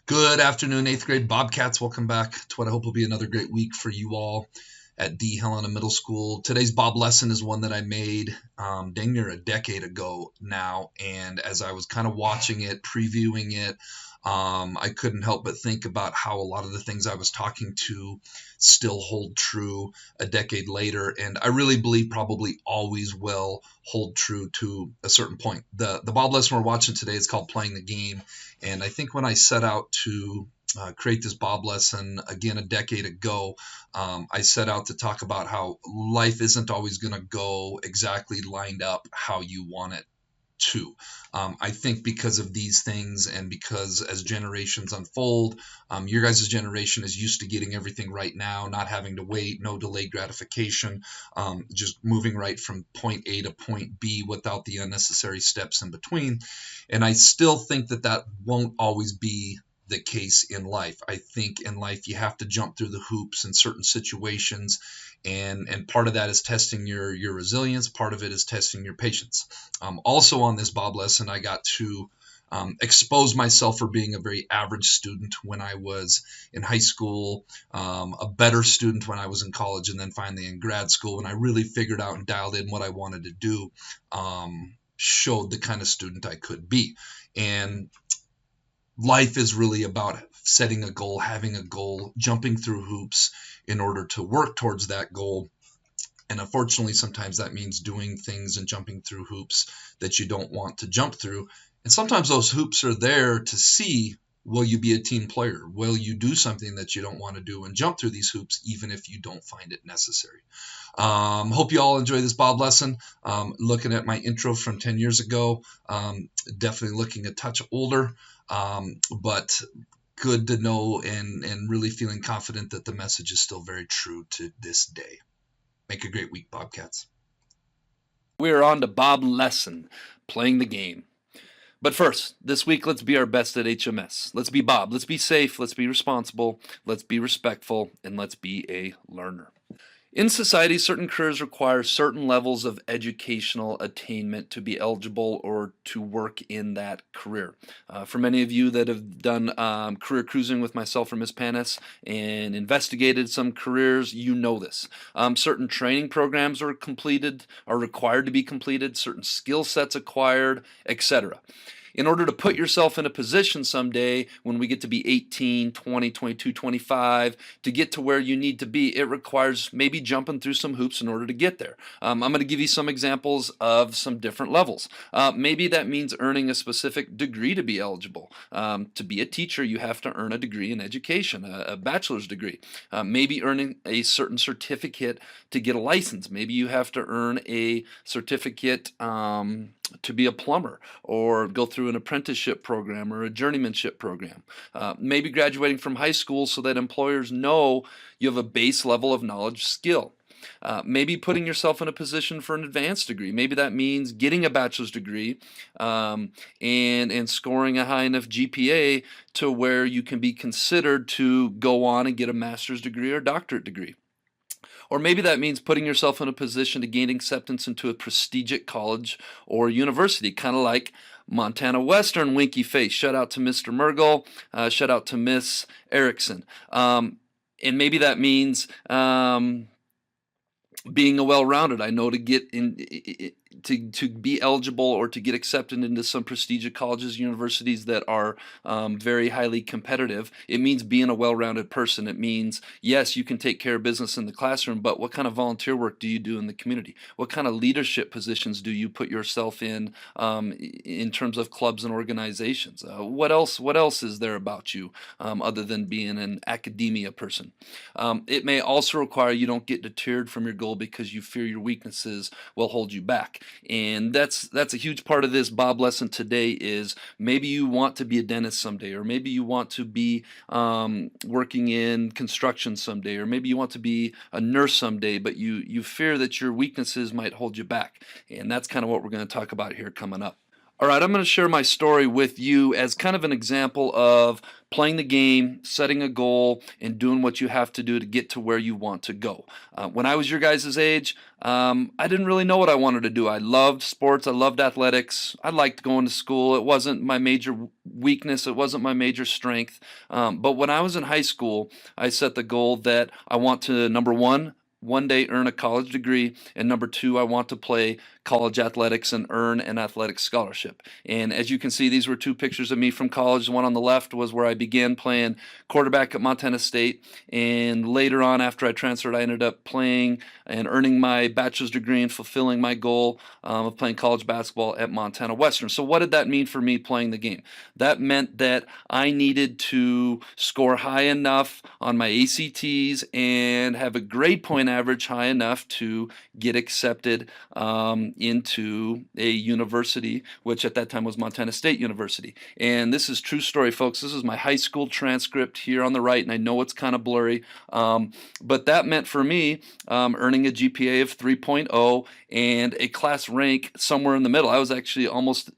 Good afternoon, eighth grade Bobcats. Welcome back to what I hope will be another great week for you all at D. Helena Middle School. Today's Bob lesson is one that I made dang near a decade ago now. And as I was kind of watching it, previewing it, I couldn't help but think about how a lot of the things I was talking to still hold true a decade later. And I really believe probably always will hold true to a certain point. The Bob lesson we're watching today is called Playing the Game. And I think when I set out to create this Bob lesson again a decade ago, I set out to talk about how life isn't always going to go exactly lined up how you want it to. I think because of these things and because as generations unfold, your guys' generation is used to getting everything right now, not having to wait, no delayed gratification, just moving right from point A to point B without the unnecessary steps in between. And I still think that that won't always be the case in life. I think in life you have to jump through the hoops in certain situations, and part of that is testing your resilience. Part of it is testing your patience. Also on this Bob lesson, I got to expose myself for being a very average student when I was in high school, a better student when I was in college, and then finally in grad school when I really figured out and dialed in what I wanted to do. Showed the kind of student I could be. And life is really about setting a goal, having a goal, jumping through hoops in order to work towards that goal. And unfortunately, sometimes that means doing things and jumping through hoops that you don't want to jump through. And sometimes those hoops are there to see, will you be a team player? Will you do something that you don't want to do and jump through these hoops, even if you don't find it necessary? Hope you all enjoy this Bob lesson. Looking at my intro from 10 years ago, definitely looking a touch older, but good to know and really feeling confident that the message is still very true to this day. Make a great week, Bobcats. We're on to Bob lesson, playing the game. But first, this week, let's be our best at HMS. Let's be Bob. Let's be safe. Let's be responsible. Let's be respectful. And let's be a learner. In society, certain careers require certain levels of educational attainment to be eligible or to work in that career. For many of you that have done career cruising with myself or Ms. Panis and investigated some careers, you know this. Certain training programs are required to be completed, certain skill sets acquired, etc. In order to put yourself in a position someday when we get to be 18, 20, 22, 25, to get to where you need to be, it requires maybe jumping through some hoops in order to get there. I'm going to give you some examples of some different levels. Maybe that means earning a specific degree to be eligible. To be a teacher, you have to earn a degree in education, a bachelor's degree. Maybe earning a certain certificate to get a license. Maybe you have to earn a certificate to be a plumber or go through an apprenticeship program or a journeymanship program. Maybe graduating from high school so that employers know you have a base level of knowledge skill. Maybe putting yourself in a position for an advanced degree. Maybe that means getting a bachelor's degree and scoring a high enough GPA to where you can be considered to go on and get a master's degree or doctorate degree. Or maybe that means putting yourself in a position to gain acceptance into a prestigious college or university, kind of like Montana Western, winky face. Shout out to Mr. Mergel. Shout out to Miss Erickson. And maybe that means being a well-rounded. I know to get in to be eligible or to get accepted into some prestigious colleges, universities that are very highly competitive, it means being a well-rounded person. It means, yes, you can take care of business in the classroom, but what kind of volunteer work do you do in the community? What kind of leadership positions do you put yourself in terms of clubs and organizations? What else is there about you other than being an academia person? It may also require you don't get deterred from your goal because you fear your weaknesses will hold you back. And that's a huge part of this Bob lesson today is maybe you want to be a dentist someday, or maybe you want to be working in construction someday, or maybe you want to be a nurse someday, but you fear that your weaknesses might hold you back. And that's kind of what we're going to talk about here coming up. All right, I'm going to share my story with you as kind of an example of playing the game, setting a goal, and doing what you have to do to get to where you want to go. When I was your guys' age, I didn't really know what I wanted to do. I loved sports, I loved athletics, I liked going to school. It wasn't my major weakness, it wasn't my major strength. But when I was in high school, I set the goal that I want to, number one day earn a college degree, and number two, I want to play college athletics and earn an athletic scholarship. And as you can see, these were two pictures of me from college. The one on the left was where I began playing quarterback at Montana State, and later on, after I transferred, I ended up playing and earning my bachelor's degree and fulfilling my goal of playing college basketball at Montana Western. So what did that mean for me playing the game? That meant that I needed to score high enough on my ACTs and have a grade point average high enough to get accepted into a university, which at that time was Montana State University. And this is true story, folks. This is my high school transcript here on the right, and I know it's kind of blurry, but that meant for me earning a GPA of 3.0 and a class rank somewhere in the middle. I was actually almost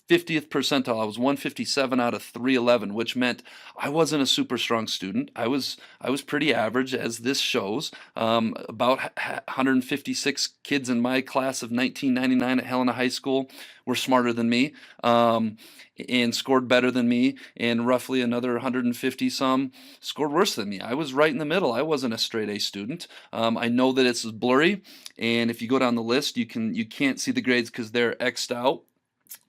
50th percentile. I was 157 out of 311, which meant I wasn't a super strong student. I was pretty average, as this shows. About 156 kids in my class of 1999 at Helena High School were smarter than me and scored better than me, and roughly another 150 some scored worse than me. I was right in the middle. I wasn't a straight A student. I know that it's blurry, and if you go down the list, you can't see the grades because they're X'd out.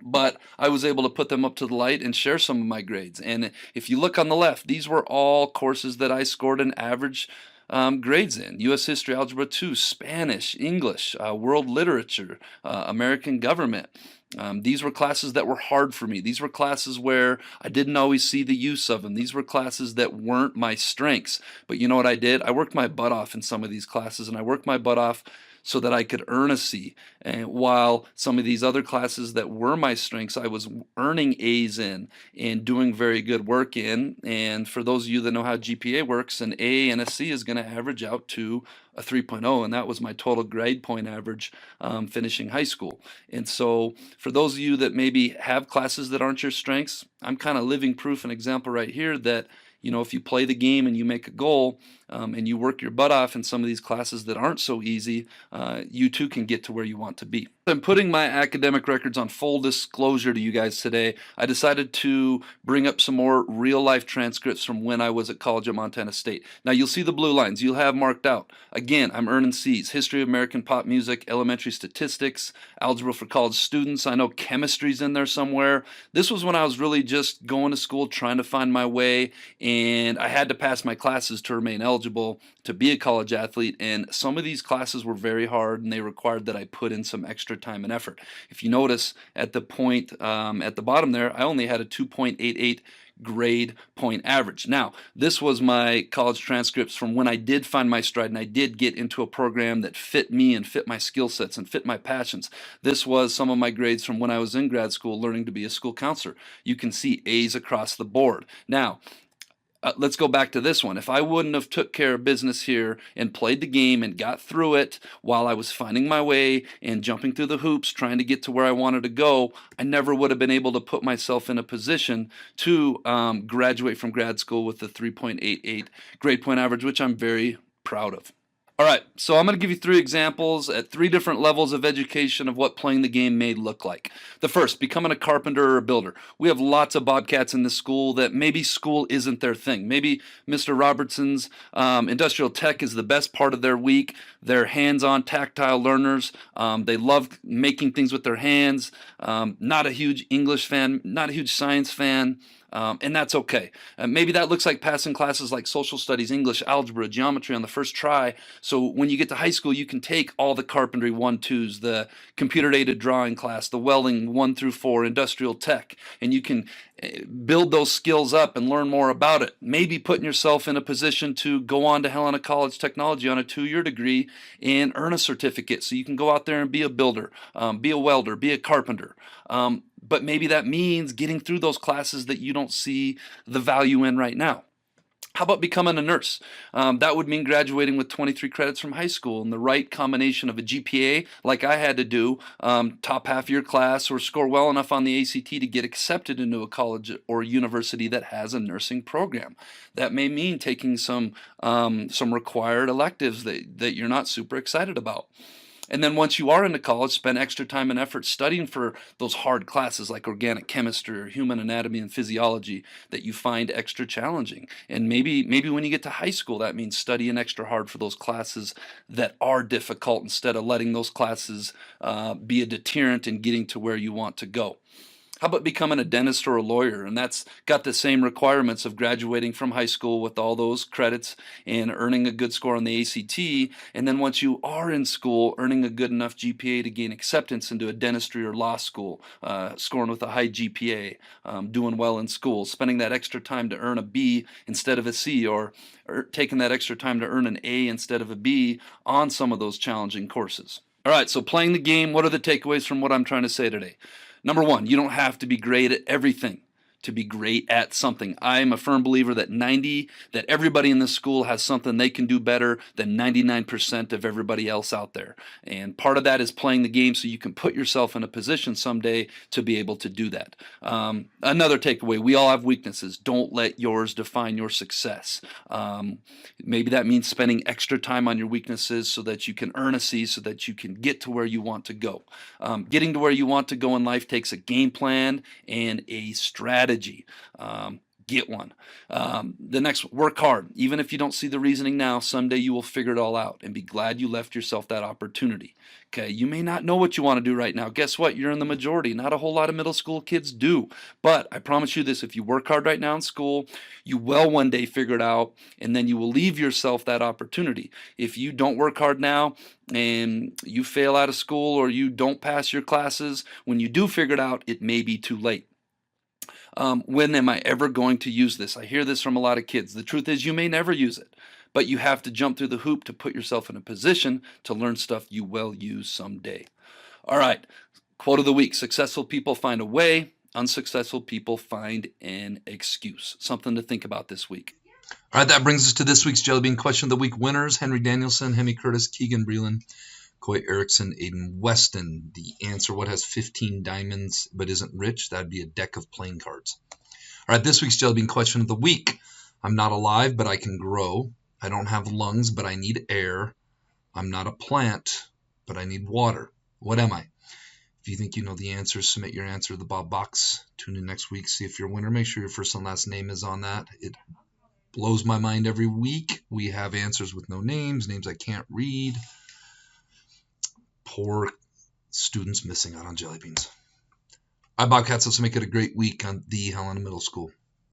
But I was able to put them up to the light and share some of my grades. And if you look on the left, these were all courses that I scored an average grades in: U.S. History, Algebra 2, Spanish, English, World Literature, American Government. These were classes that were hard for me. These were classes where I didn't always see the use of them. These were classes that weren't my strengths. But you know what I did? I worked my butt off in some of these classes, and I worked my butt off so that I could earn a C. And while some of these other classes that were my strengths, I was earning A's in and doing very good work in. And for those of you that know how GPA works, an A and a C is going to average out to a 3.0, and that was my total grade point average finishing high school. And so for those of you that maybe have classes that aren't your strengths, I'm kind of living proof and example right here that, you know, if you play the game and you make a goal and you work your butt off in some of these classes that aren't so easy, you too can get to where you want to be. I'm putting my academic records on full disclosure to you guys today. I decided to bring up some more real life transcripts from when I was at college at Montana State. Now you'll see the blue lines you'll have marked out. Again, I'm earning C's: history of American pop music, elementary statistics, algebra for college students. I know chemistry's in there somewhere. This was when I was really just going to school, trying to find my way, and I had to pass my classes to remain eligible to be a college athlete. And some of these classes were very hard, and they required that I put in some extra time and effort. If you notice at the point at the bottom there, I only had a 2.88 grade point average. Now, this was my college transcripts from when I did find my stride and I did get into a program that fit me and fit my skill sets and fit my passions. This was some of my grades from when I was in grad school learning to be a school counselor. You can see A's across the board. Now, let's go back to this one. If I wouldn't have took care of business here and played the game and got through it while I was finding my way and jumping through the hoops trying to get to where I wanted to go, I never would have been able to put myself in a position to graduate from grad school with a 3.88 grade point average, which I'm very proud of. All right, so I'm going to give you 3 examples at 3 different levels of education of what playing the game may look like. The first, becoming a carpenter or a builder. We have lots of Bobcats in this school that maybe school isn't their thing. Maybe Mr. Robertson's industrial tech is the best part of their week. They're hands-on, tactile learners. They love making things with their hands. Not a huge English fan, not a huge science fan. And that's okay. Maybe that looks like passing classes like social studies, English, algebra, geometry on the first try. So when you get to high school, you can take all the carpentry 1-2s, the computer-aided drawing class, the welding 1 through 4, industrial tech, and you can build those skills up and learn more about it. Maybe putting yourself in a position to go on to Helena College Technology on a 2-year degree and earn a certificate so you can go out there and be a builder, be a welder, be a carpenter. But maybe that means getting through those classes that you don't see the value in right now. How about becoming a nurse? That would mean graduating with 23 credits from high school and the right combination of a GPA, like I had to do, top half of your class, or score well enough on the ACT to get accepted into a college or university that has a nursing program. That may mean taking some required electives that you're not super excited about. And then once you are into college, spend extra time and effort studying for those hard classes like organic chemistry or human anatomy and physiology that you find extra challenging. And maybe when you get to high school, that means studying extra hard for those classes that are difficult instead of letting those classes be a deterrent in getting to where you want to go. How about becoming a dentist or a lawyer? And that's got the same requirements of graduating from high school with all those credits and earning a good score on the ACT. And then once you are in school, earning a good enough GPA to gain acceptance into a dentistry or law school, scoring with a high GPA, doing well in school, spending that extra time to earn a B instead of a C, or taking that extra time to earn an A instead of a B on some of those challenging courses. All right, so playing the game, what are the takeaways from what I'm trying to say today? Number one, you don't have to be great at everything to be great at something. I'm a firm believer that everybody in this school has something they can do better than 99% of everybody else out there. And part of that is playing the game so you can put yourself in a position someday to be able to do that. Another takeaway, we all have weaknesses. Don't let yours define your success. Maybe that means spending extra time on your weaknesses so that you can earn a C, so that you can get to where you want to go. Getting to where you want to go in life takes a game plan and a strategy. Get one. The next, work hard. Even if you don't see the reasoning now, someday you will figure it all out and be glad you left yourself that opportunity. Okay, you may not know what you want to do right now. Guess what? You're in the majority. Not a whole lot of middle school kids do. But I promise you this, if you work hard right now in school, you will one day figure it out, and then you will leave yourself that opportunity. If you don't work hard now and you fail out of school or you don't pass your classes, when you do figure it out, it may be too late. When am I ever going to use this? I hear this from a lot of kids. The truth is you may never use it, but you have to jump through the hoop to put yourself in a position to learn stuff you will use someday. All right, quote of the week: successful people find a way, unsuccessful people find an excuse. Something to think about this week. All right, that brings us to this week's Jelly Bean Question of the Week winners: Henry Danielson, Hemi Curtis, Keegan Breland, Coy Erickson, Aiden Weston. The answer: what has 15 diamonds but isn't rich? That'd be a deck of playing cards. All right, this week's Jelly Bean Question of the Week: I'm not alive, but I can grow. I don't have lungs, but I need air. I'm not a plant, but I need water. What am I? If you think you know the answer, submit your answer to the Bob Box. Tune in next week, see if you're a winner. Make sure your first and last name is on that. It blows my mind every week. We have answers with no names, names I can't read. Poor students missing out on jelly beans. All right, Bobcats, let's make it a great week on the Helena Middle School.